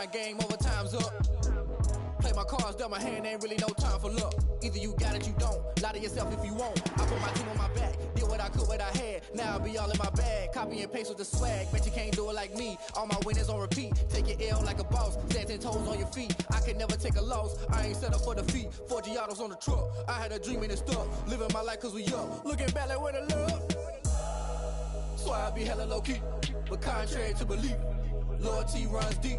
mind game, overtime's up. Play my cards, dealt my hand, ain't really no time for luck. Either you got it, you don't. Lie to yourself if you won't. I put my team on my back, did what I could, what I had. Now I'll be all in my bag, copy and paste with the swag. Bet you can't do it like me. All my winners on repeat. Take your L like a boss, stand 10 toes on your feet. I can never take a loss, I ain't set up for defeat. 4 Giottos on the truck, I had a dream and it stuck. Living my life cause we up, looking back like where the love. So I be hella low key, but contrary to belief, loyalty runs deep.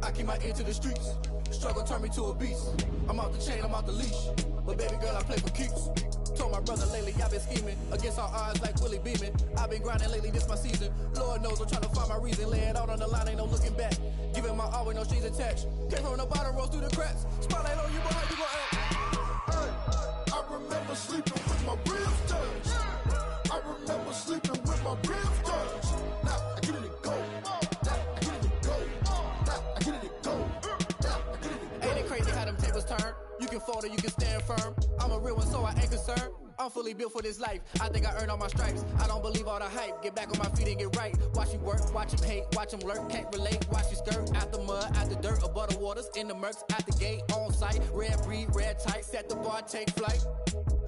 I keep my ear to the streets. Struggle turned me to a beast. I'm off the chain, I'm off the leash. But baby girl, I play for keeps. Told my brother lately, I've been scheming against all odds like Willie Beeman. I've been grinding lately, this my season. Lord knows I'm trying to find my reason. Lay it out on the line, ain't no looking back. Giving my all with no strings attached. Came from the bottom, rose through the cracks. Spotlight on you, boy, how you gon' act? Hey, I remember sleeping with my ribs touched. I remember sleeping with my ribs touched. Now I get it and go. Crazy how them tables turn. You can fold or you can stand firm. I'm a real one, so I ain't concerned. I'm fully built for this life. I think I earned all my stripes. I don't believe all the hype. Get back on my feet and get right. Watch you work, watch him hate, watch him lurk. Can't relate, watch you skirt. Out the mud, out the dirt, above the waters, in the murks, out the gate, on site. Red breed, red tight, set the bar, take flight.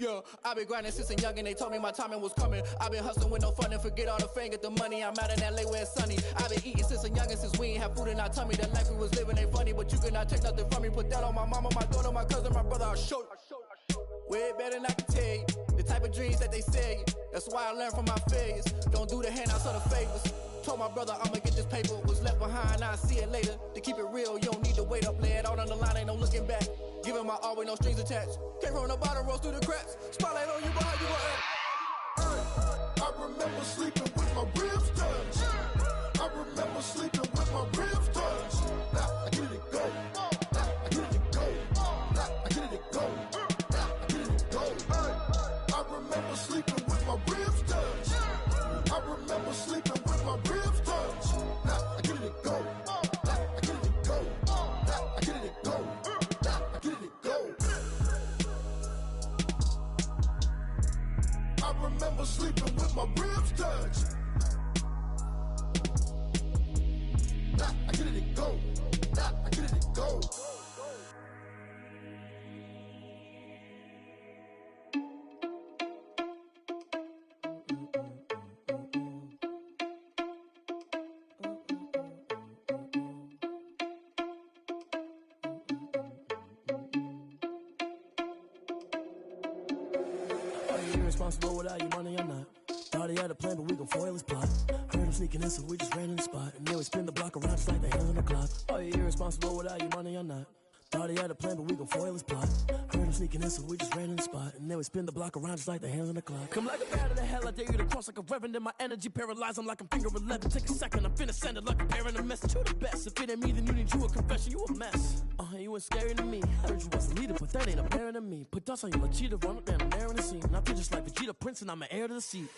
Yeah, I been grinding since a youngin', they told me my timing was coming. I been hustling with no fun and forget all the fame, get the money. I'm out in LA where it's sunny. I been eating since a youngin', since we ain't have food in our tummy. The life we was living ain't funny, but you cannot take nothing from me. Put that on my mama, my daughter, my cousin, my brother, I'll show you. Way better than I can tell you. The type of dreams that they sell you. That's why I learned from my failures. Don't do the handouts or the favors. Told my brother I'ma get this paper. Was left behind, I'll see it later. To keep it real, you don't need to wait up. Lay it out on the line, ain't no looking back. Giving my all with no strings attached. Came from the bottom, rose through the cracks. Spotlight on you, boy, how you gon' act? I remember sleeping with my ribs touched. I remember sleeping with my ribs touched. Now I get it and go. Now I get it and go. Now I get it and go. Now I get it and go. I remember sleeping with my ribs touched. I remember sleeping with my ribs touched. Now I get it and go. Now I get it and go. Now I get it and go. Now I get it and go. I remember sleeping with my ribs touched. Now I get it and go. Now I get it and go. Responsible without your money or not. Thought he had a plan, but we gon' foil his plot. Heard him sneaking in, so we just ran in the spot. And then we spin the block around just like the hands on the clock. Are you irresponsible without your money or not? Thought he had a plan, but we gon' foil his plot. Heard him sneaking in, so we just ran in the spot. And then we spin the block around just like the hands on the clock. Come like a bat of the hell, I dare you to cross like a reverend. And my energy paralyzed, I'm like I'm finger 11. Take a second, I'm finna send it like a parent a message to the best. If it ain't me, then you need you a confession, you a mess. You ain't scary to me. Heard you was a leader, but that ain't apparent to me. Put dust on you like cheetah, run up down, I'm there in the scene. I feel just like Vegeta Prince, and I'm an heir to the seat.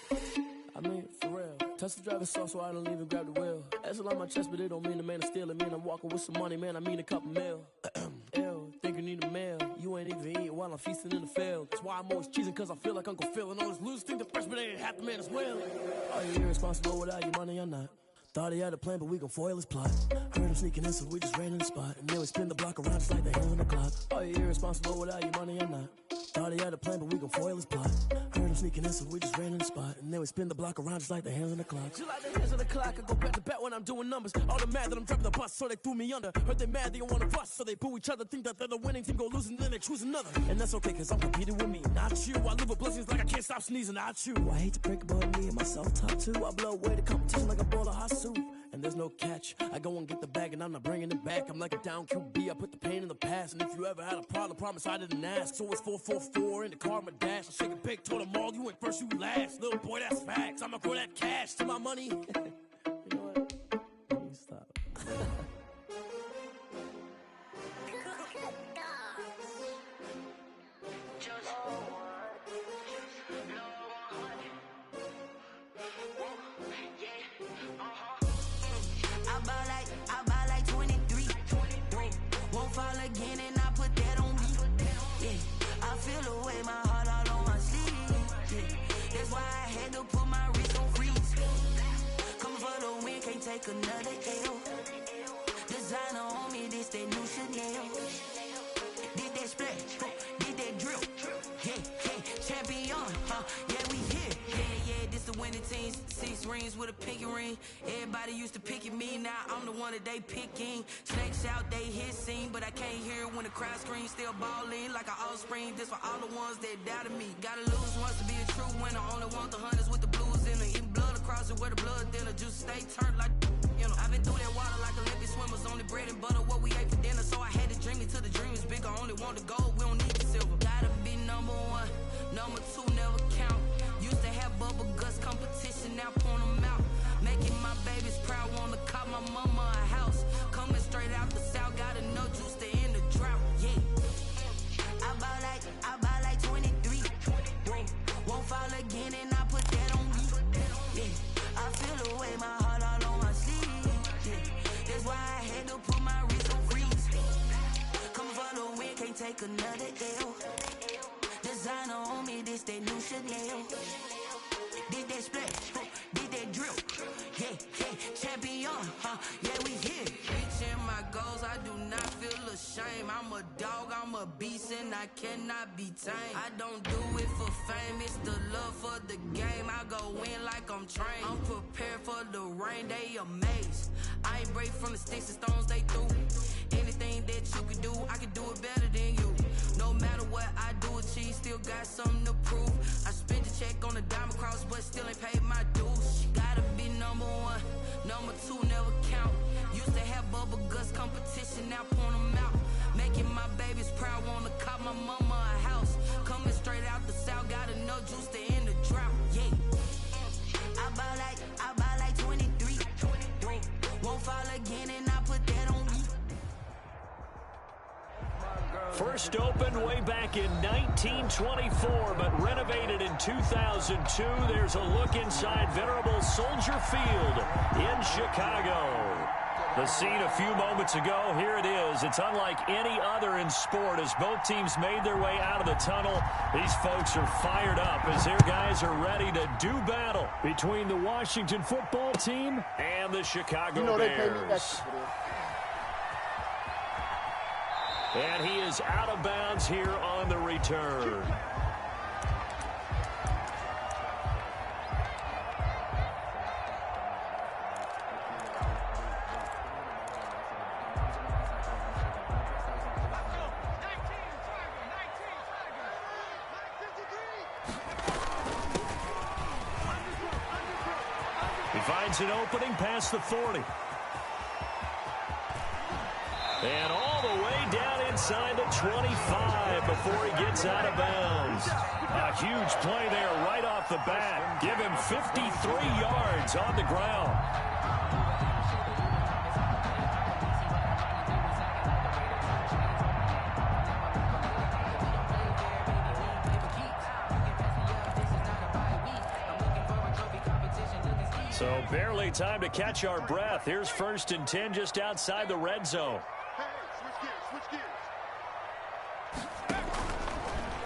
I mean, for real. Touch the driver's soft, so I don't even grab the wheel. That's on my chest, but it don't mean the man is stealing. Mean I'm walking with some money, man, I mean a couple mil. Ew, think you need a meal. You ain't even eating while I'm feasting in the field. That's why I'm always cheesing, cause I feel like Uncle Phil. And all this losers think the freshman ain't half the man as well. Are you irresponsible without your money or not? Thought he had a plan, but we gon' foil his plot. Heard him sneaking in, so we just ran in the spot. And then we spin the block around just like the hands on the clock. Are you irresponsible without your money or not? Thought he had a plan, but we gon' foil his plot. Heard him sneaking in, so we just ran in the spot. And then we spin the block around just like the hands on the clock. Just like the hands on the clock, I go back to back when I'm doing numbers. All the mad that I'm driving the bus, so they threw me under. Heard they mad, they don't wanna bust, so they boo each other. Think that they're the winning team, go losing, then they choose another. And that's okay, cause I'm competing with me, not you. I live with blessings like I can't stop sneezing, not you. I hate to break about me and my self-talk too. I blow away the competition like a bowl of hot soup. And there's no catch, I go and get the bag and I'm not bringing it back. I'm like a down QB, I put the pain in the past. And if you ever had a problem, promise I didn't ask. So it's 444 in the car, my dash. I shake a big, told them all, you went first, you last. Little boy, that's facts, I'ma grow that cash to my money. You know what? Let me stop. I buy like 23. Won't fall again and I put that on me. Yeah, I feel the way, my heart all on my sleeve. Yeah, that's why I had to put my wrist on freeze. Come for the win, can't take another L. Designer on me Chanel. Did that split, did that drill. Yeah, champion, yeah, we here. Yeah, this the winning teams. 6 rings with a pinky ring. Everybody used to pick at me, now I'm the one that they picking. Snakes out, they hit scene, but I can't hear it when the crowd screams. Still balling like an offspring. This for all the ones that doubted me. Gotta lose once to be a true winner. Only want the hunters with the blues in it. Eating blood across it where the blood dinner. Juice stay turned like, you know. I've been through that water like Olympic swimmers. Only bread and butter, what we ate for dinner. So I had to dream it till the dream is bigger. Only want the gold, we don't need the silver. Gotta be number 1, number 2 never count. Used to have bubble guts competition, now point them out. Making my babies proud, wanna call my mama a house. Coming straight out the south, got enough juice to end the drought. Yeah, I bought like 23. Won't fall again, and I put that on me. Yeah, I feel the way, my heart all on my sleeve. Yeah, that's why I had to put my wrist on freeze. Coming for the win, can't take another L. Designer on me, this that new Chanel. Did that split, did that drill. Yeah, champion, yeah, we here. Reaching my goals, I do not feel ashamed. I'm a dog, I'm a beast, and I cannot be tamed. I don't do it for fame, it's the love for the game. I go in like I'm trained. I'm prepared for the rain, they amazed. I ain't break from the sticks and stones they threw. Anything that you can do, I can do it better than you. No matter what I do, achieve, still got something to prove. I spent a check on the diamond cross, but still ain't paid my dues. Gotta be number 1, number 2 never count. Used to have bubble guts competition, now point them out. Making my babies proud, wanna call my mama a house. Coming straight out the south, got enough juice to end the drought. Yeah, I bought like 23. Won't fall again, and I put that on me. First opened way back in 1924, but renovated in 2002. There's a look inside venerable Soldier Field in Chicago. The scene a few moments ago, here it is. It's unlike any other in sport as both teams made their way out of the tunnel. These folks are fired up as their guys are ready to do battle between the Washington football team and the Chicago Bears. And he is out of bounds here on the return. He finds an opening past the 40. And all the way down inside the 25 before he gets out of bounds. A huge play there right off the bat. Give him 53 yards on the ground. So barely time to catch our breath. Here's 1st and 10 just outside the red zone.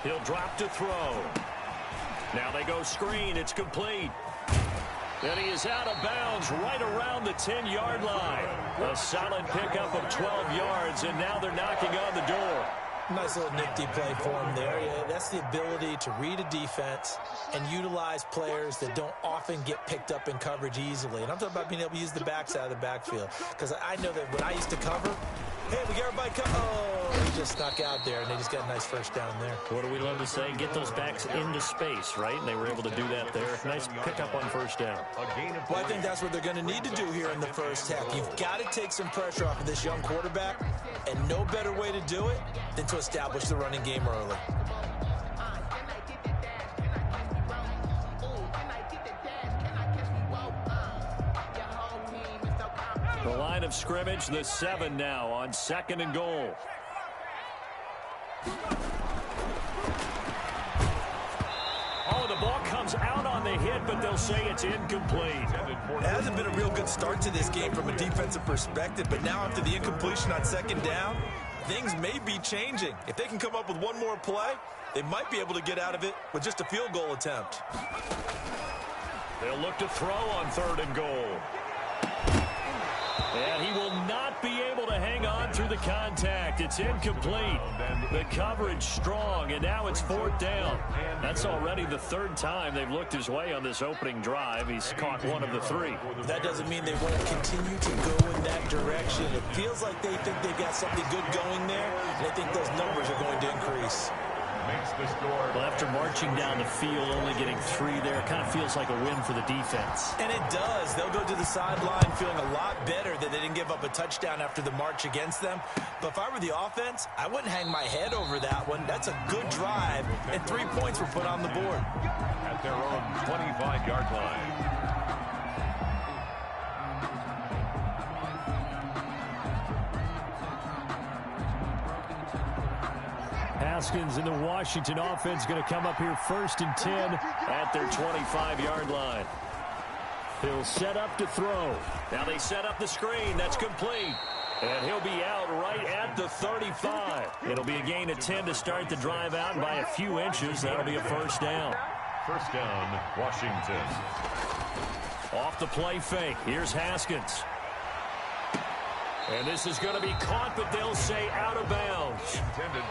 He'll drop to throw. Now they go screen. It's complete. And he is out of bounds right around the 10-yard line. A solid pickup of 12 yards, and now they're knocking on the door. Nice little nifty play for him there. Yeah, that's the ability to read a defense and utilize players that don't often get picked up in coverage easily. And I'm talking about being able to use the backside of the backfield. Because I know that when I used to cover, hey, we got everybody cover. Oh, he just snuck out there, and they just got a nice first down there. What do we love to say? Get those backs into space, right? And they were able to do that there. Nice pickup on first down. Well, I think that's what they're going to need to do here in the first half. You've got to take some pressure off of this young quarterback, and no better way to do it than to establish the running game early. The line of scrimmage, the 7 now on 2nd and goal. Oh, the ball comes out on the hit, but they'll say it's incomplete. It hasn't been a real good start to this game from a defensive perspective, but now after the incompletion on 2nd down, things may be changing. If they can come up with one more play, they might be able to get out of it with just a field goal attempt. They'll look to throw on 3rd and goal. And he will not be able to hang on through the the contact. It's incomplete. The coverage strong, and now it's fourth down. That's already the third time they've looked his way on this opening drive. He's caught one of the three. That doesn't mean they won't continue to go in that direction. It feels like they think they've got something good going there, and I think those numbers are going to increase. Well, after marching down the field, only getting 3 there, it kind of feels like a win for the defense. And it does. They'll go to the sideline feeling a lot better that they didn't give up a touchdown after the march against them. But if I were the offense, I wouldn't hang my head over that one. That's a good drive, and 3 points were put on the board. At their own 25-yard line. Haskins and the Washington offense going to come up here 1st and 10 at their 25-yard line. He'll set up to throw. Now they set up the screen. That's complete. And he'll be out right at the 35. It'll be a gain of 10 to start the drive out, and by a few inches, that'll be a first down. First down, Washington. Off the play fake. Here's Haskins. And this is going to be caught, but they'll say out of bounds.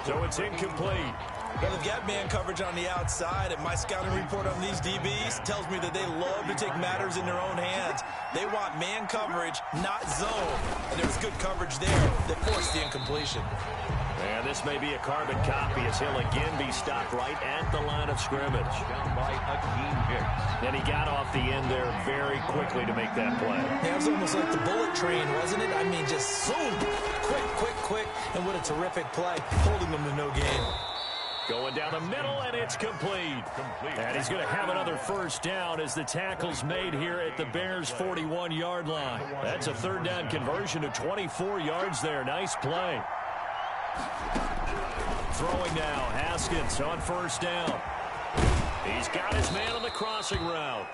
So it's incomplete. Well, they've got man coverage on the outside, and my scouting report on these DBs tells me that they love to take matters in their own hands. They want man coverage, not zone. And there was good coverage there that forced the incompletion. And this may be a carbon copy as he'll again be stopped right at the line of scrimmage. Down by Akeem Hicks. And he got off the end there very quickly to make that play. Yeah, it was almost like the bullet train, wasn't it? I mean, just boom, quick, and what a terrific play, holding them to no gain. Going down the middle, and it's complete. And he's going to have another first down as the tackle's made here at the Bears' 41-yard line. That's a third down conversion to 24 yards there. Nice play. Throwing now, Haskins on first down. He's got his man on the crossing route.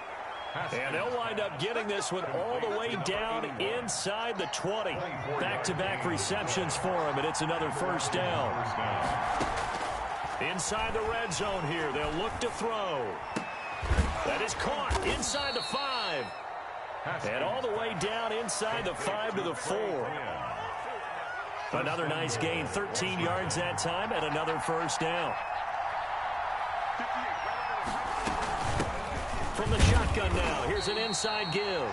And they'll wind up getting this one all the way down inside the 20. Back-to-back receptions for him, and it's another first down. Inside the red zone here, they'll look to throw. That is caught inside the 5. And all the way down inside the 5 to the 4. Another nice gain, 13 yards that time, and another first down. From the shotgun now, here's an inside give.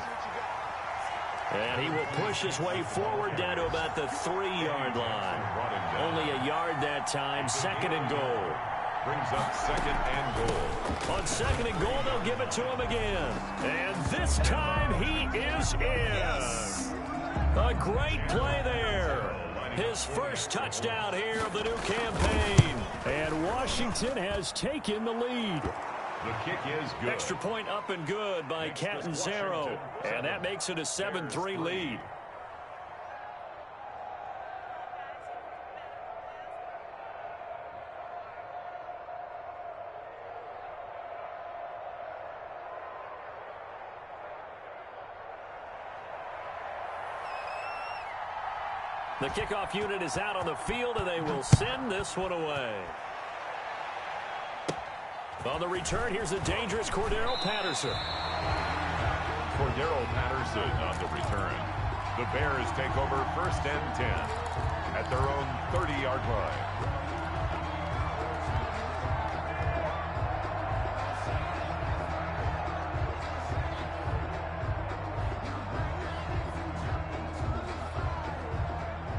And he will push his way forward down to about the 3-yard line. Only a yard that time, 2nd and goal. Brings up 2nd and goal. On 2nd and goal, they'll give it to him again. And this time he is in. Yes. A great play there. His first touchdown here of the new campaign. And Washington has taken the lead. The kick is good. Extra point up and good by Catanzaro. And that makes it a 7-3 lead. The kickoff unit is out on the field, and they will send this one away. On the return, here's the dangerous Cordero Patterson. Cordero Patterson on the return. The Bears take over 1st and 10 at their own 30-yard line.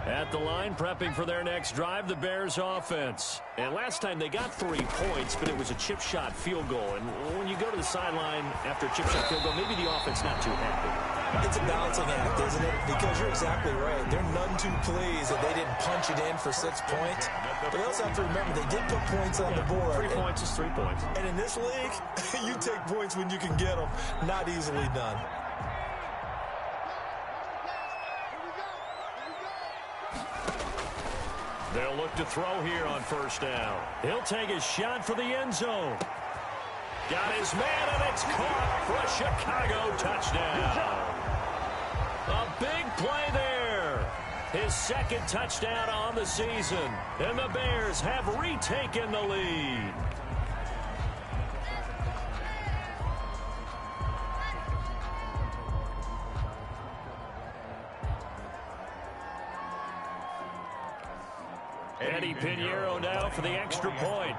At the line, prepping for their next drive, the Bears offense. And last time they got 3 points, but it was a chip shot field goal. And when you go to the sideline after a chip shot field goal, maybe the offense not too happy. It's a balancing act, isn't it? Because you're exactly right. They're none too pleased that they didn't punch it in for 6 points. But they also have to remember they did put points on the board. 3 points is 3 points. And in this league, you take points when you can get them. Not easily done. They'll look to throw here on first down. He'll take a shot for the end zone. Got his man, and it's caught for a Chicago touchdown. A big play there. His 2nd touchdown on the season. And the Bears have retaken the lead. Eddie Pinheiro now for the extra point.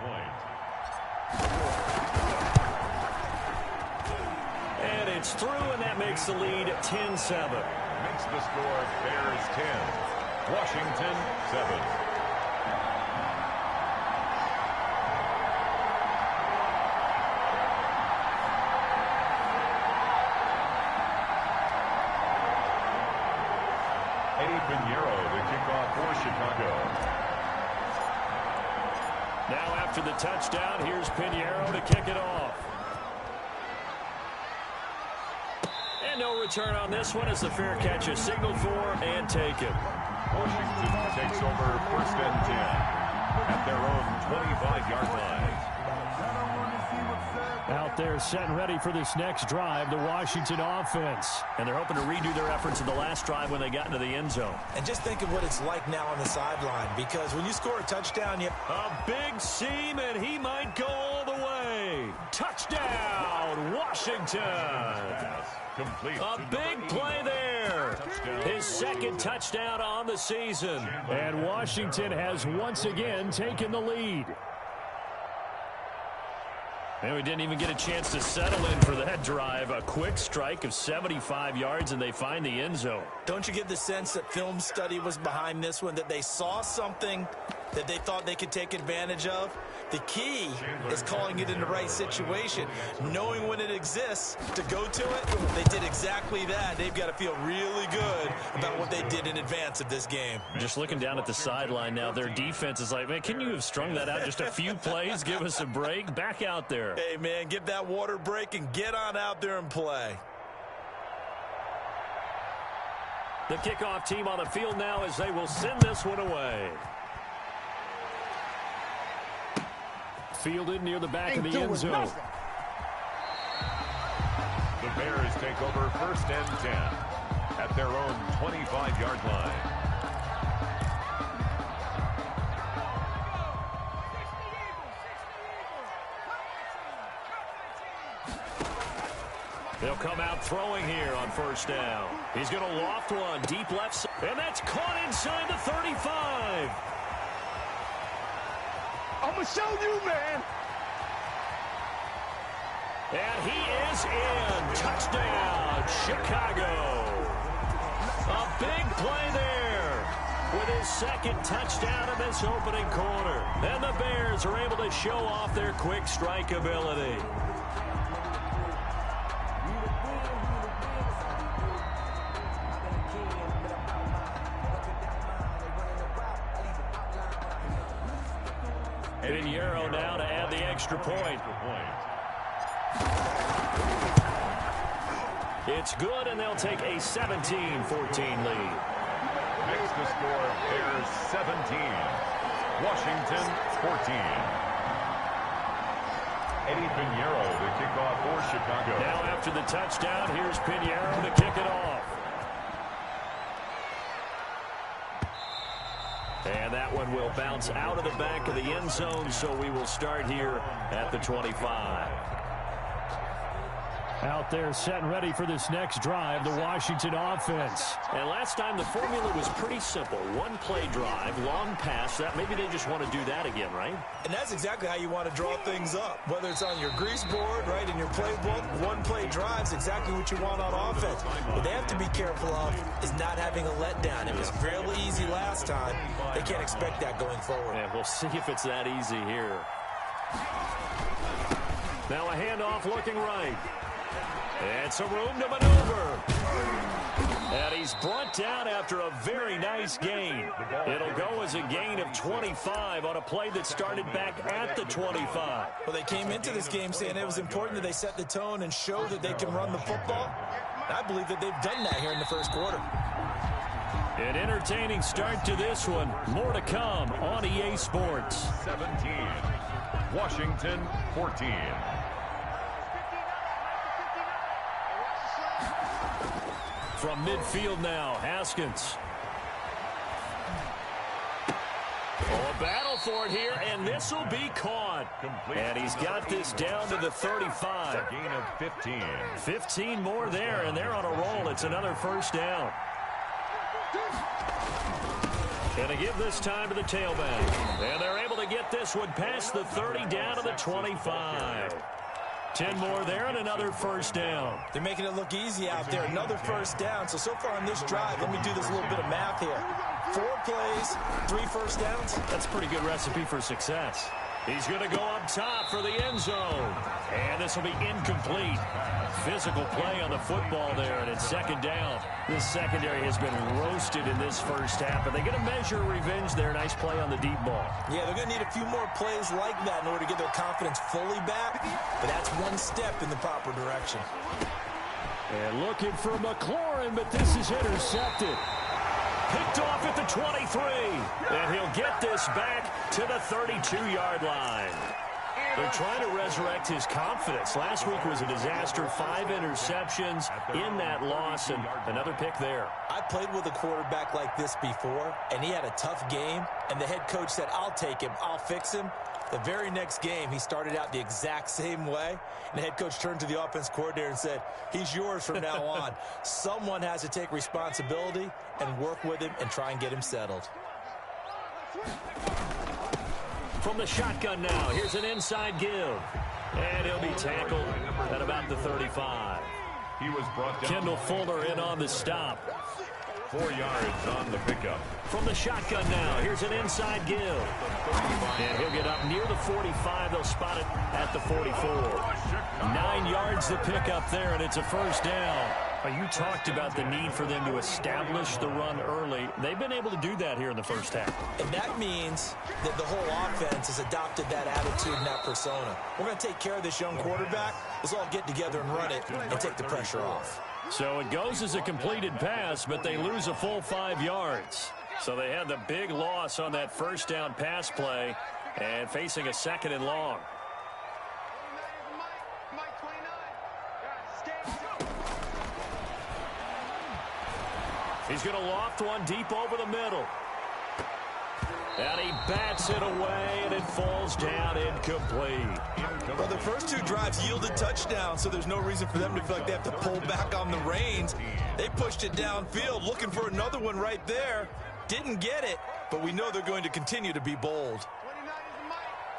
And it's through, and that makes the lead 10-7. Makes the score Bears 10, Washington 7. Pinheiro, the kickoff for Chicago. Now after the touchdown, here's Pinheiro to kick it off. And no return on this one as the fair catch is signaled for and taken. Washington takes over 1st and 10 at their own 25-yard line. Out there set and ready for this next drive, the Washington offense. And they're hoping to redo their efforts in the last drive when they got into the end zone. And just think of what it's like now on the sideline, because when you score a touchdown, a big seam, and he might go all the way. Touchdown, Washington. Complete. A big play there. His second touchdown on the season. And Washington has once again taken the lead. And we didn't even get a chance to settle in for that drive. A quick strike of 75 yards, and they find the end zone. Don't you get the sense that film study was behind this one, that they saw something that they thought they could take advantage of? The key is calling it in the right situation, knowing when it exists to go to it. They did exactly that. They've got to feel really good about what they did in advance of this game. Just looking down at the sideline now, their defense is like, man, can you have strung that out just a few plays? Give us a break. Back out there. Hey, man, give that water break and get on out there and play. The kickoff team on the field now as they will send this one away. Fielded near the back of the end zone. The Bears take over 1st and 10 at their own 25-yard line. They'll come out throwing here on 1st down. He's going to loft one deep left side, and that's caught inside the 35. I'm going to show you, man. And he is in. Touchdown, Chicago. A big play there with his second touchdown in this opening quarter. And the Bears are able to show off their quick strike ability. Pinheiro now to add the extra point. It's good, and they'll take a 17-14 lead. Makes the score Bears 17, Washington 14. Eddie Pinheiro, the kickoff for Chicago. Now after the touchdown, here's Pinheiro to kick it off. And that one will bounce out of the back of the end zone, so we will start here at the 25. Out there set and ready for this next drive, the Washington offense. And last time the formula was pretty simple. One play drive, long pass. That maybe they just want to do that again, right? And that's exactly how you want to draw things up. Whether it's on your grease board, right, in your playbook, one play drive's exactly what you want on offense. What they have to be careful of is not having a letdown. It was fairly easy last time. They can't expect that going forward. And we'll see if it's that easy here. Now a handoff looking right. And some room to maneuver. And he's brought down after a very nice gain. It'll go as a gain of 25 on a play that started back at the 25. Well, they came into this game saying it was important that they set the tone and show that they can run the football. I believe that they've done that here in the first quarter. An entertaining start to this one. More to come on EA Sports. 17, Washington 14. From midfield now, Haskins. Oh, a battle for it here, and this will be caught. And he's got this down to the 35. A gain of 15. 15 more there, and they're on a roll. It's another 1st down. Going to give this time to the tailback. And they're able to get this one past the 30 down to the 25. 10 more there and another first down. They're making it look easy out there. Another first down. So far on this drive, let me do this little bit of math here. 4 plays, 3 first downs. That's a pretty good recipe for success. He's going to go up top for the end zone. And this will be incomplete. Physical play on the football there, and it's second down. This secondary has been roasted in this first half, but they're going to measure revenge there. Nice play on the deep ball. Yeah, they're going to need a few more plays like that in order to get their confidence fully back, but that's one step in the proper direction. And looking for McLaurin, but this is intercepted. Picked off at the 23. And he'll get this back to the 32-yard line. They're trying to resurrect his confidence. Last week was a disaster. 5 interceptions in that loss, and another pick there. I played with a quarterback like this before, and he had a tough game, and the head coach said, I'll take him, I'll fix him. The very next game, he started out the exact same way, and the head coach turned to the offense coordinator and said, he's yours from now on. Someone has to take responsibility and work with him and try and get him settled. From the shotgun now, here's an inside give. And he'll be tackled at about the 35. He was brought down. Kendall Fuller in on the stop. 4 yards on the pickup. From the shotgun now, here's an inside give. And he'll get up near the 45. They'll spot it at the 44. 9 yards to pick up there, and it's a first down. You talked about the need for them to establish the run early. They've been able to do that here in the first half. And that means that the whole offense has adopted that attitude and that persona. We're going to take care of this young quarterback. Let's all get together and run it and take the pressure off. So it goes as a completed pass, but they lose a full 5 yards. So they had the big loss on that first down pass play and facing a second and long. He's going to loft one deep over the middle. And he bats it away, and it falls down incomplete. Well, the first 2 drives yielded touchdowns, so there's no reason for them to feel like they have to pull back on the reins. They pushed it downfield, looking for another one right there. Didn't get it, but we know they're going to continue to be bold.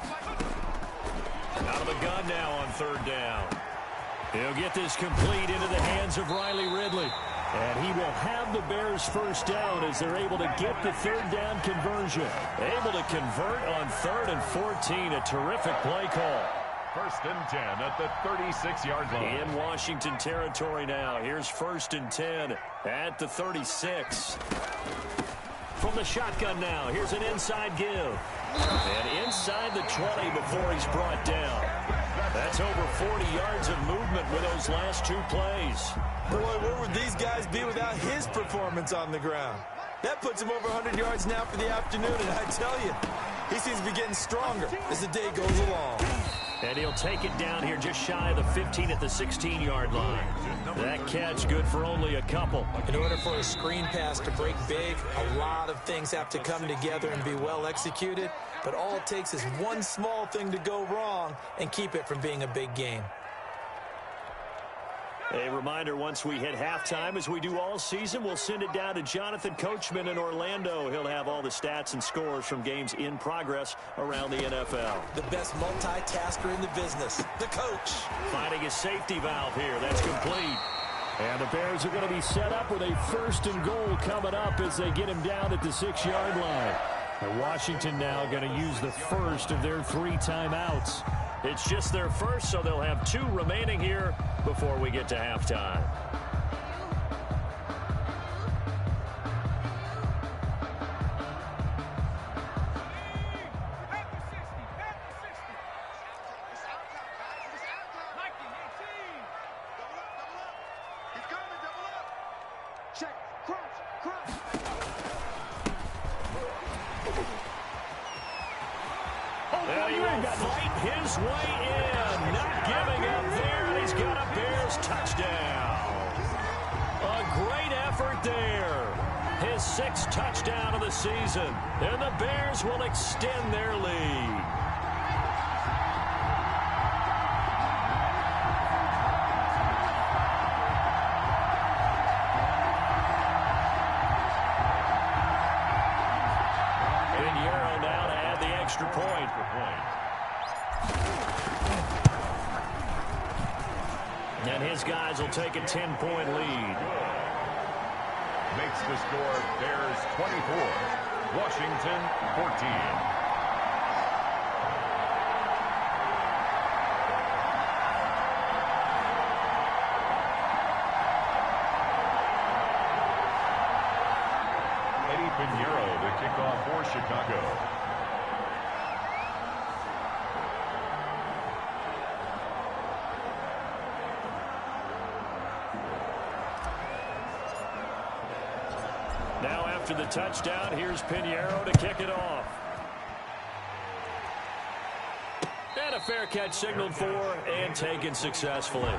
Out of the gun now on third down. He'll get this complete into the hands of Riley Ridley. And he will have the Bears first down as they're able to get the third down conversion. Able to convert on 3rd and 14. A terrific play call. 1st and 10 at the 36-yard line. In Washington territory now. Here's 1st and 10 at the 36. From the shotgun now. Here's an inside give. And inside the 20 before he's brought down. That's over 40 yards of movement with those last 2 plays. Boy, where would these guys be without his performance on the ground? That puts him over 100 yards now for the afternoon, and I tell you, he seems to be getting stronger as the day goes along. And he'll take it down here just shy of the 15 at the 16-yard line. That catch good for only a couple. In order for a screen pass to break big, a lot of things have to come together and be well executed. But all it takes is one small thing to go wrong and keep it from being a big game. A reminder, once we hit halftime, as we do all season, we'll send it down to Jonathan Coachman in Orlando. He'll have all the stats and scores from games in progress around the NFL. The best multitasker in the business, the coach. Finding a safety valve here. That's complete. And the Bears are going to be set up with a 1st and goal coming up as they get him down at the 6-yard line. And Washington now going to use the first of their 3 timeouts. It's just their first, so they'll have 2 remaining here before we get to halftime. And he will fight his way in, not giving up there, and he's got a Bears touchdown. A great effort there. His 6th touchdown of the season, and the Bears will extend their lead. And his guys will take a 10-point lead. Makes the score Bears 24, Washington 14. Pinheiro to kick off for Chicago. Now after the touchdown, here's Pinheiro to kick it off. And a fair catch signaled for and taken successfully.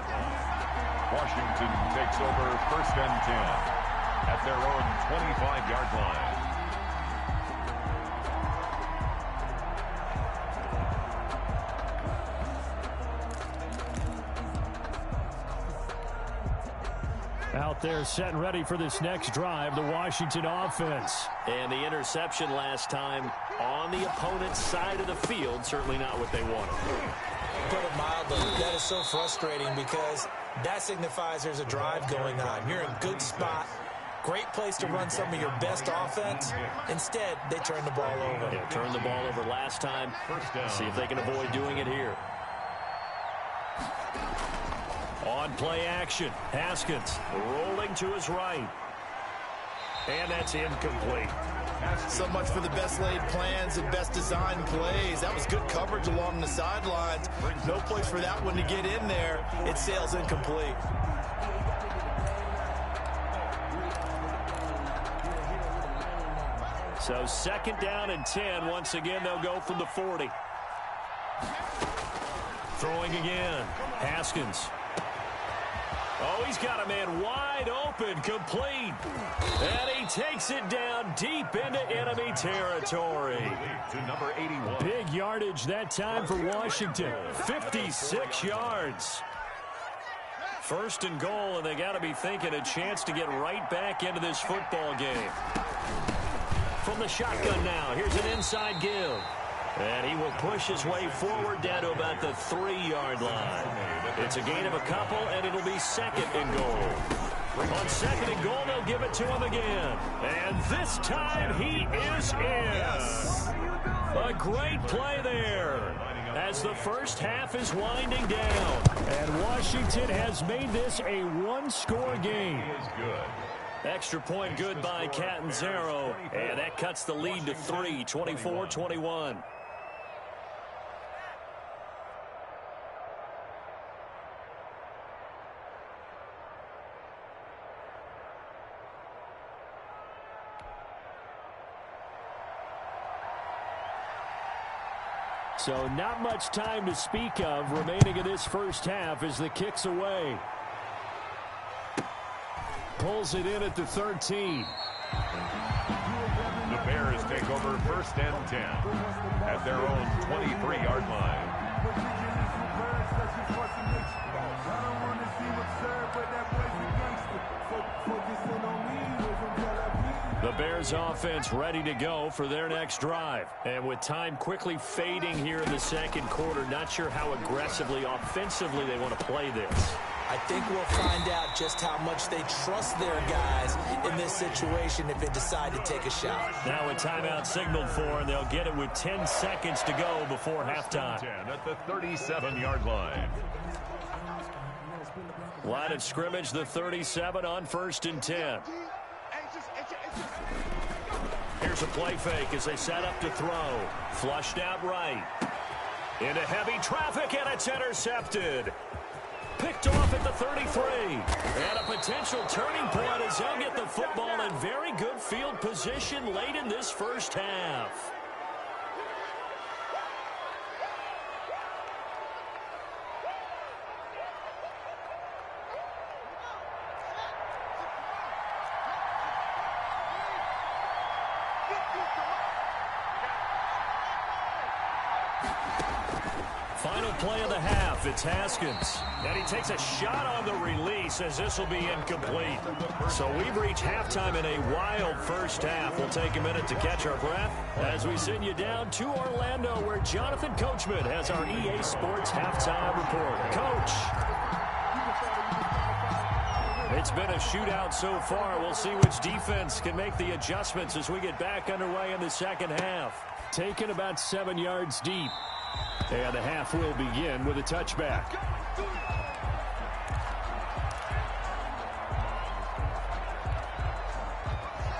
Washington takes over 1st and 10. At their own 25-yard line. Out there set and ready for this next drive, the Washington offense. And the interception last time on the opponent's side of the field, certainly not what they wanted. Put it mildly, that is so frustrating because that signifies there's a drive going on. You're in a good spot. Great place to run some of your best offense. Instead, they turn the ball over. Yeah, turned the ball over last time. See if they can avoid doing it here. On play action, Haskins rolling to his right. And that's incomplete. So much for the best laid plans and best designed plays. That was good coverage along the sidelines. No place for that one to get in there. It sails incomplete. So 2nd down and 10. Once again, they'll go from the 40. Throwing again. Haskins. Oh, he's got a man wide open, complete. And he takes it down deep into enemy territory. To number 81. Big yardage that time for Washington. 56 yards. 1st and goal, and they got to be thinking a chance to get right back into this football game. From the shotgun now, here's an inside give. And he will push his way forward down to about the 3-yard line. It's a gain of a couple, and it'll be 2nd and goal. On 2nd and goal, they'll give it to him again. And this time, he is in. A great play there as the first half is winding down. And Washington has made this a one-score game. Extra point good by Catanzaro, and that cuts the lead to 3, 24-21. So not much time to speak of remaining in this first half as the kick's away. Pulls it in at the 13. The Bears take over 1st and 10 at their own 23-yard line. The Bears offense ready to go for their next drive. And with time quickly fading here in the 2nd quarter, not sure how aggressively, offensively they want to play this. I think we'll find out just how much they trust their guys in this situation if they decide to take a shot. Now a timeout signaled for, and they'll get it with 10 seconds to go before halftime. 10 at the 37-yard line. Line of scrimmage, the 37 on 1st and 10. Here's a play fake as they set up to throw. Flushed out right. Into heavy traffic, and it's intercepted. Picked off at the 33. And a potential turning point as they'll get the football in very good field position late in this first half. Final play of the half, it's Haskins. And he takes a shot on the release as this will be incomplete. So we've reached halftime in a wild first half. We'll take a minute to catch our breath as we send you down to Orlando where Jonathan Coachman has our EA Sports halftime report. Coach. It's been a shootout so far. We'll see which defense can make the adjustments as we get back underway in the second half. Taken about 7 yards deep. And the half will begin with a touchback.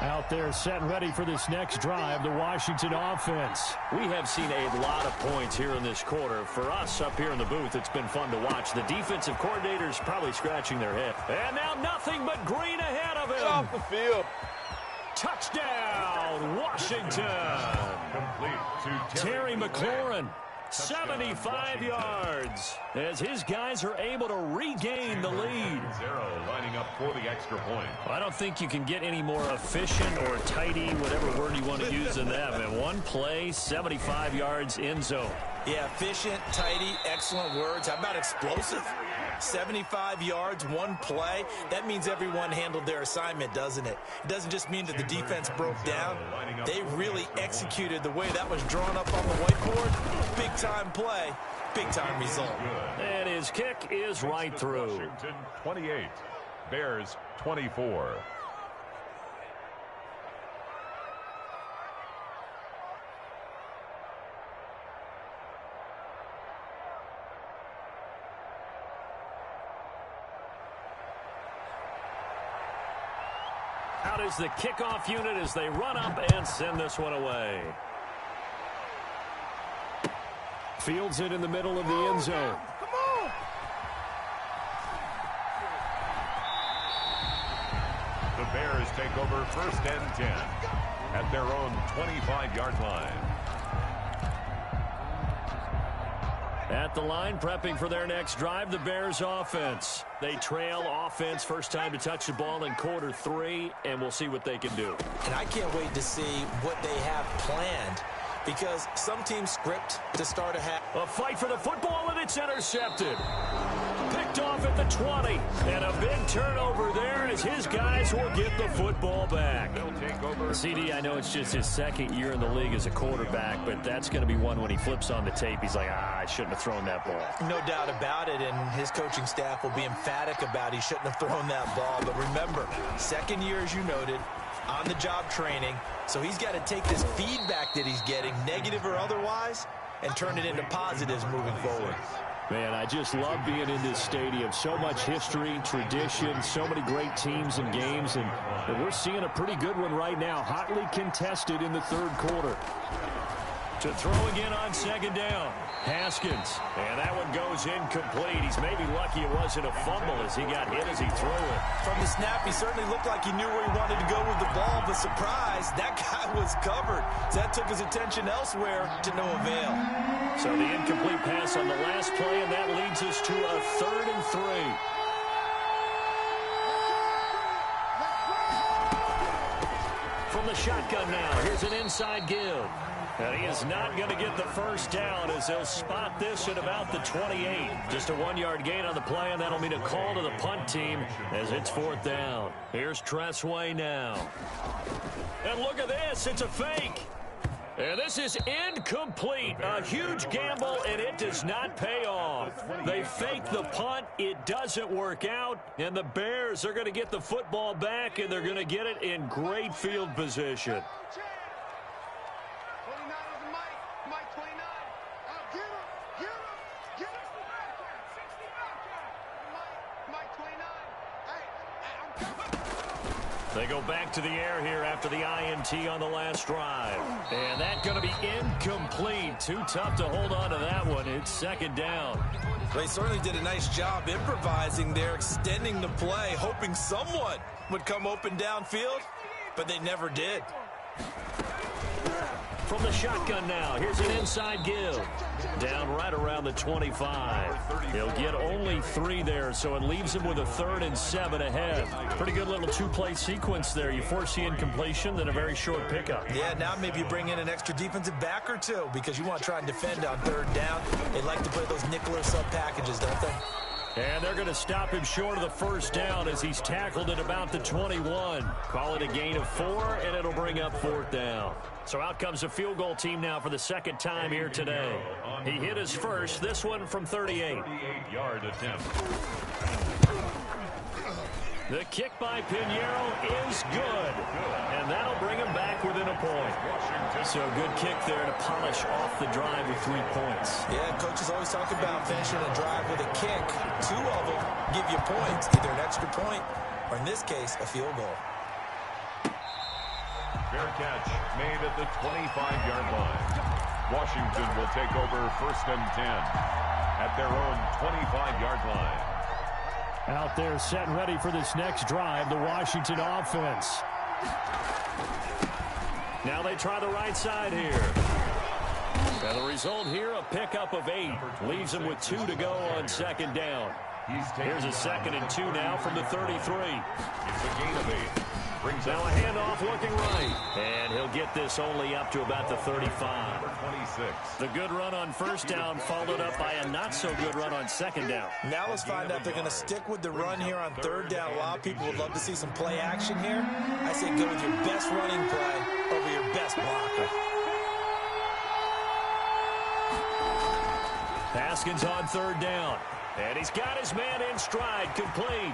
Out there set and ready for this next drive, the Washington offense. We have seen a lot of points here in this quarter. For us up here in the booth, it's been fun to watch. The defensive coordinators probably scratching their head. And now nothing but green ahead of him. Get off the field. Touchdown, Washington. Complete to Terry McLaurin. 75 yards as his guys are able to regain the lead. Zero lining up for the extra point. I don't think you can get any more efficient or tidy, whatever word you want to use in that. And one play, 75 yards end zone. Yeah, efficient, tidy, excellent words. How about explosive? 75 yards, one play. That means everyone handled their assignment, doesn't it? It doesn't just mean that the defense broke down. They really executed the way that was drawn up on the whiteboard. Big-time play, big-time result. And his kick is right through. Washington 28, Bears 24. Out is the kickoff unit as they run up and send this one away. Fields it in the middle of the end zone. Come on! The Bears take over first and 10 at their own 25-yard line. At the line, prepping for their next drive, the Bears offense. They trail offense, first time to touch the ball in quarter 3, and we'll see what they can do. And I can't wait to see what they have planned, because some teams script to start a half. A fight for the football, and it's intercepted. Picked off at the 20, and a big turnover there as his guys will get the football back. They'll take over. CD, I know it's just his second year in the league as a quarterback, but that's going to be one when he flips on the tape. He's like, I shouldn't have thrown that ball. No doubt about it, and his coaching staff will be emphatic about he shouldn't have thrown that ball. But remember, second year, as you noted, on-the-job training, so he's got to take this feedback that he's getting, negative or otherwise, and turn it into positives moving forward. Man, I just love being in this stadium. So much history, tradition, so many great teams and games, and we're seeing a pretty good one right now, hotly contested in the third quarter. To throw again on second down, Haskins, and that one goes incomplete. He's maybe lucky it wasn't a fumble as he got hit as he threw it. From the snap, he certainly looked like he knew where he wanted to go with the ball, but surprise, that guy was covered. So that took his attention elsewhere to no avail. So the incomplete pass on the last play, and that leads us to a 3rd and 3. From the shotgun now, here's an inside give. And he is not going to get the first down as they'll spot this at about the 28. Just a 1-yard gain on the play, and that'll mean a call to the punt team as it's 4th down. Here's Tressway now. And look at this. It's a fake. And this is incomplete. A huge gamble, and it does not pay off. They fake the punt. It doesn't work out. And the Bears are going to get the football back, and they're going to get it in great field position. They go back to the air here after the INT on the last drive. And that's going to be incomplete. Too tough to hold on to that one. It's 2nd down. They certainly did a nice job improvising there, extending the play, hoping someone would come open downfield, but they never did. From the shotgun now, here's an inside give. Down right around the 25. He'll get only 3 there, so it leaves him with a 3rd and 7 ahead. Pretty good little 2-play sequence there. You force the incompletion, then a very short pickup. Yeah, now maybe you bring in an extra defensive back or two because you want to try and defend on 3rd down. They like to play those nickel or sub packages, don't they? And they're going to stop him short of the first down as he's tackled at about the 21. Call it a gain of 4, and it'll bring up 4th down. So out comes a field goal team now for the 2nd time here today. He hit his first, this one from 38. 38-yard attempt. The kick by Pinheiro is good. And that'll bring him back within a point. So a good kick there to polish off the drive with 3 points. Yeah, coaches always talk about finishing a drive with a kick. 2 of them give you points, either an extra point or, in this case, a field goal. Fair catch made at the 25-yard line. Washington will take over 1st and 10 at their own 25-yard line. Out there set and ready for this next drive, the Washington offense. Now they try the right side here. And the result here, a pickup of 8. Leaves them with 2 to go on 2nd down. Here's a 2nd and 2 now from the 33. It's a gain of 8. Brings now a handoff looking right. And he'll get this only up to about the 35. 26. The good run on 1st down followed up by a not-so-good run on 2nd down. Now let's find out if they're going to stick with the run here on 3rd down. A lot of people would love to see some play action here. I say go with your best running play over your best blocker. Haskins on 3rd down. And he's got his man in stride, complete.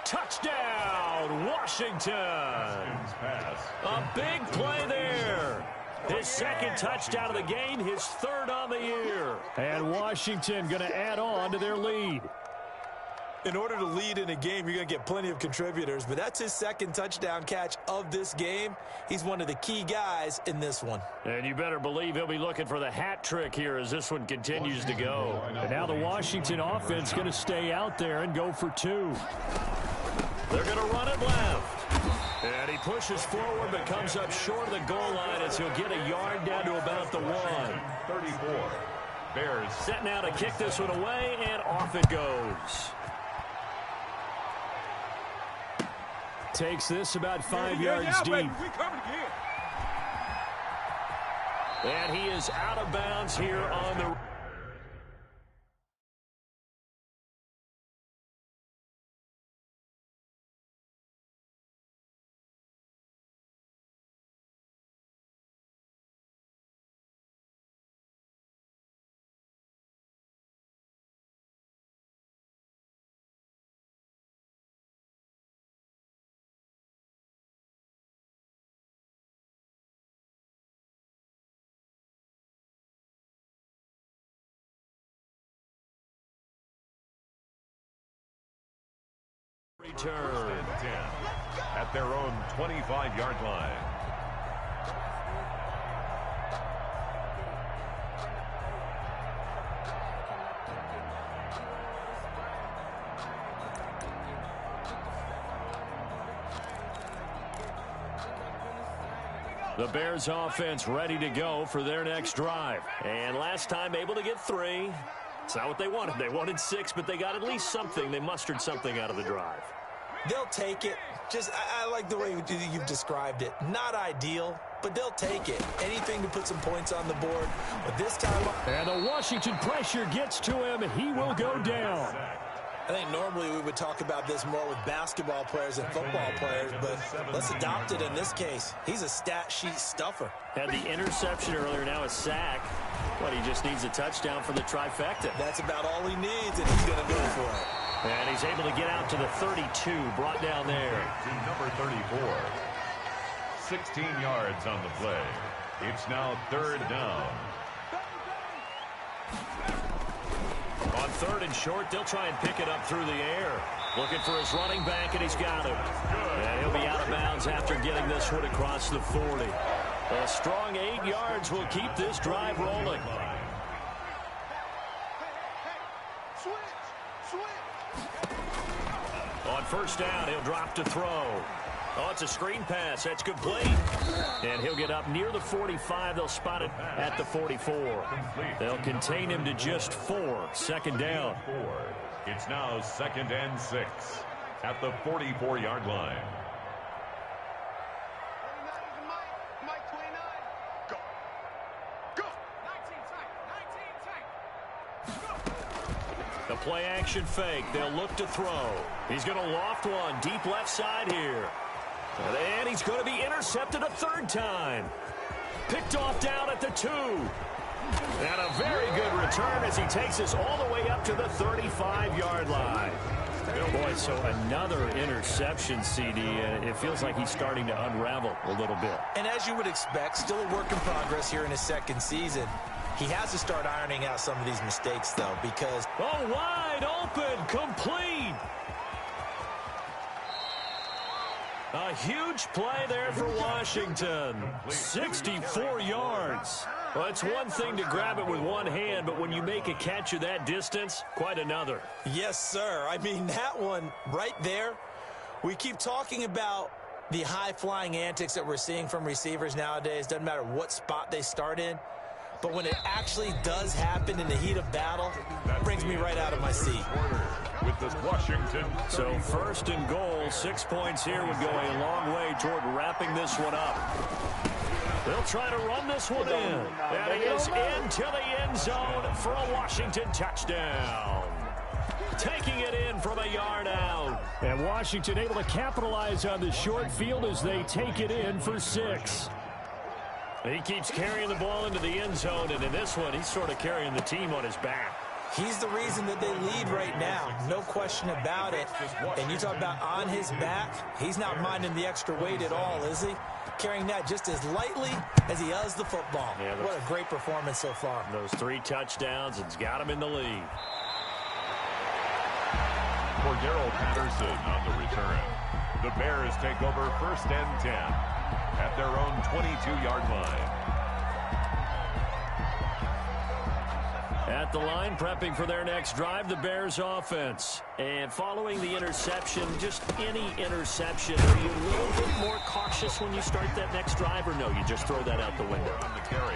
Touchdown, Washington. A big play there. His 2nd touchdown of the game, his 3rd on the year. And Washington going to add on to their lead. In order to lead in a game, you're going to get plenty of contributors, but that's his 2nd touchdown catch of this game. He's one of the key guys in this one. And you better believe he'll be looking for the hat trick here as this one continues to go. And now the Washington offense going to stay out there and go for 2. They're going to run it left. And he pushes forward but comes up short of the goal line as he'll get a yard down to about the 1. 34. Bears. Set now to kick this one away, and off it goes. Takes this about 5 yards deep. Baby. We coming again. And he is out of bounds here on the... Return. At their own 25-yard line. The Bears offense ready to go for their next drive. And last time able to get 3. It's not what they wanted. They wanted 6, but they got at least something. They mustered something out of the drive. They'll take it. I like the way you've described it. Not ideal, but they'll take it. Anything to put some points on the board. But this time... And the Washington pressure gets to him. He will go down. I think normally we would talk about this more with basketball players and football players, but let's adopt it in this case. He's a stat sheet stuffer. Had the interception earlier, now a sack. But he just needs a touchdown for the trifecta. That's about all he needs, and he's going to go for it. And he's able to get out to the 32, brought down there. To number 34. 16 yards on the play. It's now 3rd down. On 3rd and short, they'll try and pick it up through the air. Looking for his running back, and he's got him. And he'll be out of bounds after getting this one across the 40. A strong 8 yards will keep this drive rolling. On 1st down, he'll drop to throw. Oh, it's a screen pass. That's complete. And he'll get up near the 45. They'll spot it at the 44. They'll contain him to just 4. 2nd down. It's now 2nd and 6 at the 44-yard line. The play action fake. They'll look to throw. He's going to loft one deep left side here. And he's going to be intercepted a 3rd time. Picked off down at the 2. And a very good return. return as he takes us all the way up to the 35-yard line. Boy, so another interception, CD. It feels like he's starting to unravel a little bit. And as you would expect, still a work in progress here in his second season. He has to start ironing out some of these mistakes, though, because... Oh, wide open, complete. A huge play there for Washington. 64 yards. Well, it's one thing to grab it with one hand, but when you make a catch of that distance, quite another. Yes, sir. I mean, that one right there, we keep talking about the high-flying antics that we're seeing from receivers nowadays. Doesn't matter what spot they start in. But when it actually does happen in the heat of battle, it brings me right out of my seat. With the Washington. So first and goal, 6 points here would go a long way toward wrapping this one up. They'll try to run this one in. And he is into the end zone for a Washington touchdown. Taking it in from a yard out. And Washington able to capitalize on the short field as they take it in for 6. He keeps carrying the ball into the end zone, and in this one, he's sort of carrying the team on his back. He's the reason that they lead right now. No question about it. And you talk about on his back, he's not minding the extra weight at all, is he? Carrying that just as lightly as he does the football. Yeah, what a great performance so far. Those 3 touchdowns, it's got him in the lead. Cordero Patterson on the return. The Bears take over 1st and 10 at their own 22-yard line. At the line, prepping for their next drive, the Bears offense. And following the interception, just any interception, are you a little bit more cautious when you start that next drive, or no, you just throw that out the window?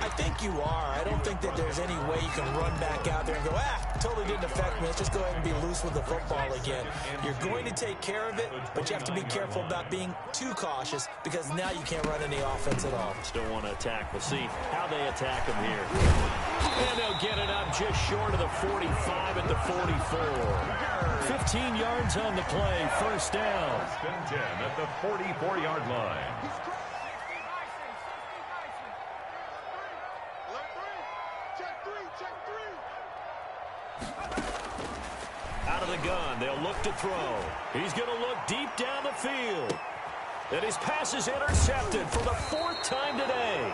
I think you are. I don't think that there's any way you can run back out there and go, totally didn't affect me. Let's just go ahead and be loose with the football again. You're going to take care of it, but you have to be careful about being too cautious because now you can't run any offense at all. Still want to attack. We'll see how they attack him here. And they'll get it up just short of the 45 at the 44. 15 yards on the play, first down. 10 at the 44-yard line. Out of the gun, they'll look to throw. He's going to look deep down the field. And his pass is intercepted for the 4th time today.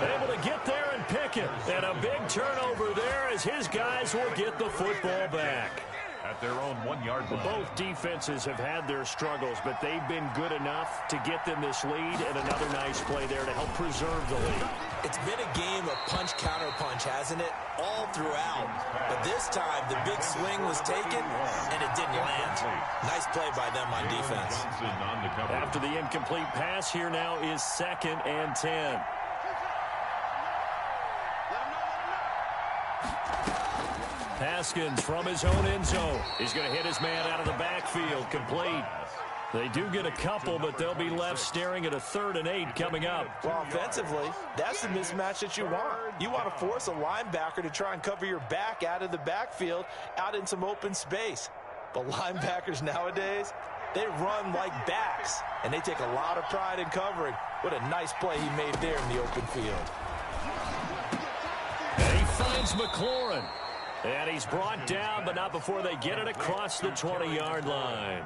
Able to get there and pick it. And a big turnover there as his guys will get the football back. At their own 1-yard line. Both defenses have had their struggles, but they've been good enough to get them this lead, and another nice play there to help preserve the lead. It's been a game of punch-counter-punch, hasn't it? All throughout. But this time, the big swing was taken, and it didn't land. Nice play by them on defense. After the incomplete pass, here now is 2nd and 10. Haskins from his own end zone. He's going to hit his man out of the backfield. Complete. They do get a couple, but they'll be left staring at a 3rd and 8 coming up. Well, offensively, that's the mismatch that you want. You want to force a linebacker to try and cover your back out of the backfield, out in some open space. But linebackers nowadays, they run like backs, and they take a lot of pride in covering. What a nice play he made there in the open field. And he finds McLaurin. And he's brought down, but not before they get it across the 20-yard line.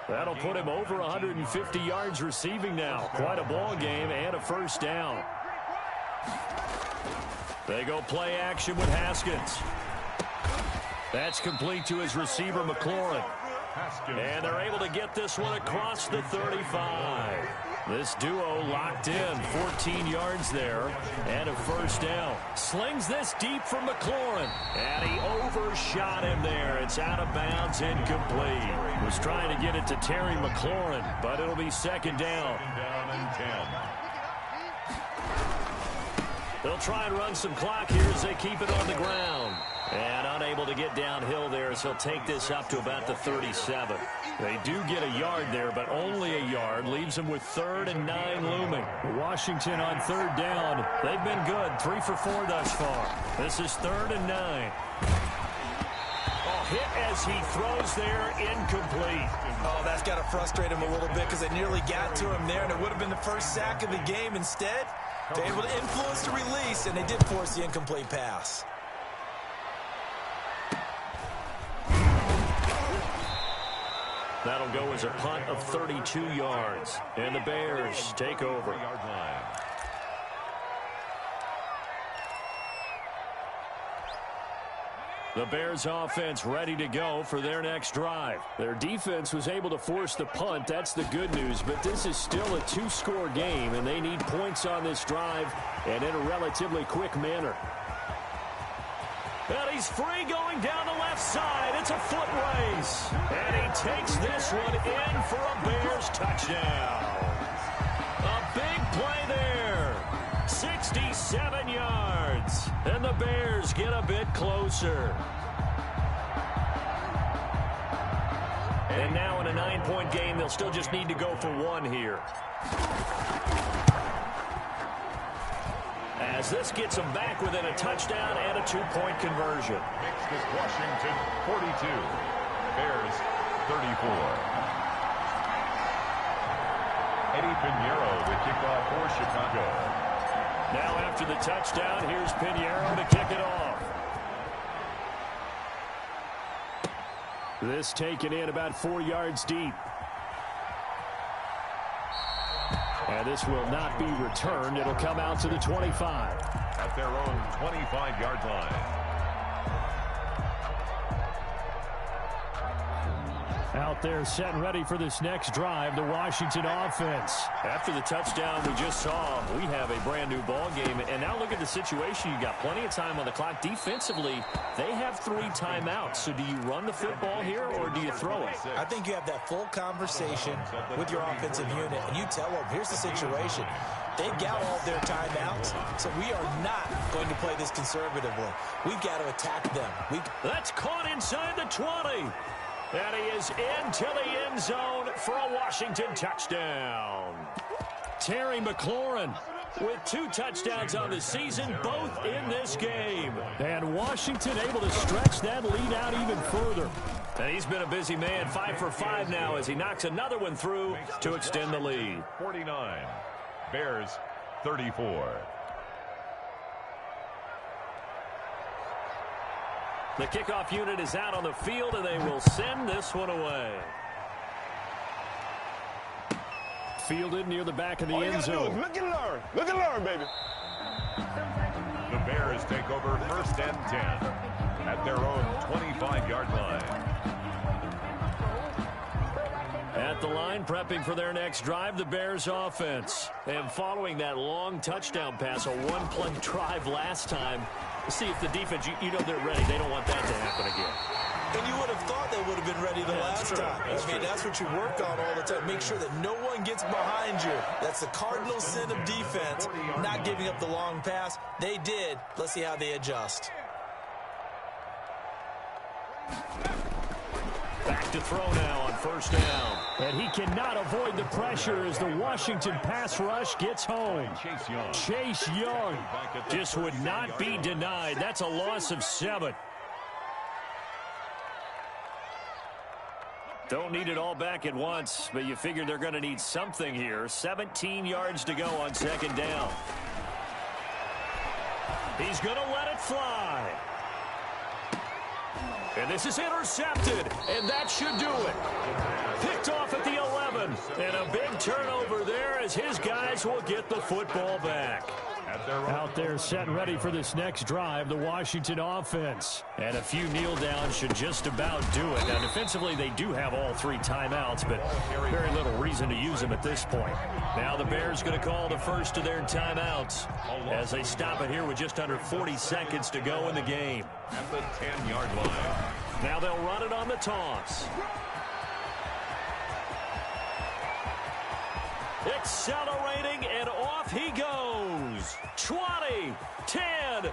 That'll put him over 150 yards receiving now. Quite a ball game and a first down. They go play action with Haskins. That's complete to his receiver, McLaurin. And they're able to get this one across the 35. This duo locked in, 14 yards there, and a first down. Slings this deep for McLaurin, and he overshot him there. It's out of bounds, incomplete. Was trying to get it to Terry McLaurin, but it'll be 2nd down. 2nd and 10. They'll try and run some clock here as they keep it on the ground. And unable to get downhill there as he'll take this up to about the 37. They do get a yard there, but only a yard. Leaves them with 3rd and 9 looming. Washington on 3rd down. They've been good. 3 for 4 thus far. This is 3rd and 9. Hit as he throws there, incomplete. Oh, that's got to frustrate him a little bit because they nearly got to him there, and it would have been the first sack of the game. Instead, they're able to influence the release, and they did force the incomplete pass. That'll go as a punt of 32 yards. And the Bears take over. The Bears offense ready to go for their next drive. Their defense was able to force the punt. That's the good news. But this is still a two-score game, and they need points on this drive and in a relatively quick manner. And he's free going down the left side. It's a foot race. And he takes this one in for a Bears touchdown. A big play there. 67 yards. And the Bears get a bit closer. And now in a 9-point game, they'll still just need to go for one here. As this gets them back within a touchdown and a 2-point conversion. Makes this Washington 42. Bears 34. Eddie Pinheiro with kickoff for Chicago. Now after the touchdown, here's Pinheiro to kick it off. This taken in about 4 yards deep. And this will not be returned. It'll come out to the 25. At their own 25-yard line. Out there set and ready for this next drive, the Washington offense. After the touchdown we just saw, we have a brand new ball game. And now look at the situation. You got plenty of time on the clock. Defensively, they have 3 timeouts. So do you run the football here or do you throw it? I think you have that full conversation with your offensive unit, and you tell them, here's the situation. They've got all of their timeouts, so we are not going to play this conservatively. We've got to attack them. That's caught inside the 20. And he is into the end zone for a Washington touchdown. Terry McLaurin with 2 touchdowns on the season, both in this game. And Washington able to stretch that lead out even further. And he's been a busy man, 5 for 5 now as he knocks another one through to extend the lead. 49. Bears 34. The kickoff unit is out on the field, and they will send this one away. Fielded near the back of the end zone. Look and learn. Look and learn, baby. The Bears take over 1st and 10 at their own 25-yard line. At the line, prepping for their next drive, the Bears offense. And following that long touchdown pass, a one-play drive last time, see if the defense, you know they're ready. They don't want that to happen again. And you would have thought they would have been ready the last time. That's what you work on all the time. Make sure that no one gets behind you. That's the cardinal sin of defense, not giving up the long pass. They did. Let's see how they adjust. Back to throw now on 1st down. And he cannot avoid the pressure as the Washington pass rush gets home. Chase Young just would not be denied. That's a loss of 7. Don't need it all back at once, but you figure they're going to need something here. 17 yards to go on 2nd down. He's going to let it fly. And this is intercepted, and that should do it. Picked off at the 11, and a big turnover there as his guys will get the football back. Out there set and ready for this next drive, the Washington offense. And a few kneel downs should just about do it. Now, defensively, they do have all 3 timeouts, but very little reason to use them at this point. Now the Bears going to call the first of their timeouts as they stop it here with just under 40 seconds to go in the game. At the 10-yard line. Now they'll run it on the toss. Accelerating, and off he goes. 20, 10,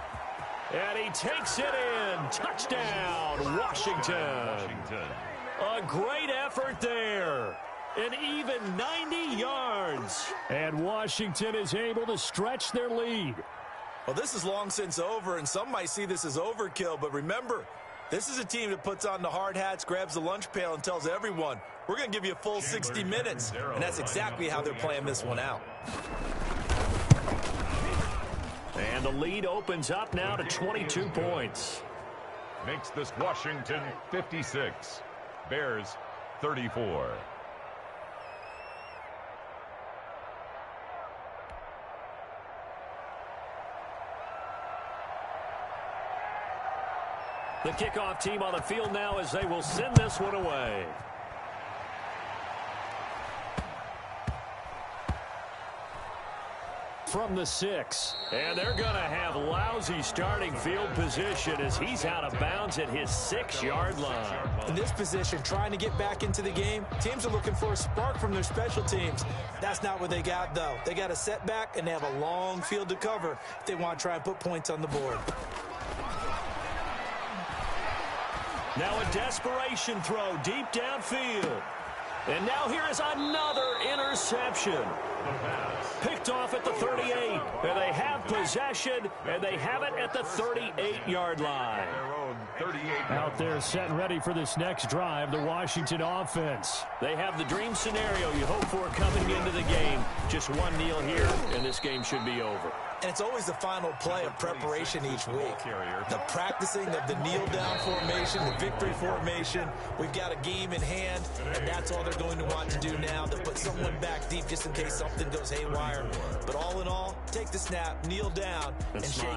and he takes it in. Touchdown, Washington. A great effort there. An even 90 yards. And Washington is able to stretch their lead. Well, this is long since over, and some might see this as overkill, but remember, this is a team that puts on the hard hats, grabs the lunch pail, and tells everyone, we're going to give you a full 60 minutes. And that's exactly how they're playing this one out. And the lead opens up now to 22 points. Makes this Washington 56. Bears 34. The kickoff team on the field now as they will send this one away. From the 6. And they're going to have lousy starting field position as he's out of bounds at his 6-yard line. In this position, trying to get back into the game, teams are looking for a spark from their special teams. That's not what they got, though. They got a setback, and they have a long field to cover if they want to try and put points on the board. Now a desperation throw deep downfield. And now here is another interception. Picked off at the 38. And they have possession, and they have it at the 38-yard line. Out there set and ready for this next drive, the Washington offense. They have the dream scenario you hope for coming into the game. Just one kneel here, and this game should be over. And it's always the final play of preparation each week. The practicing of the kneel-down formation, the victory formation. We've got a game in hand, and that's all they're going to want to do now. They'll put someone back deep just in case something goes haywire. But all in all, take the snap, kneel down, and shake.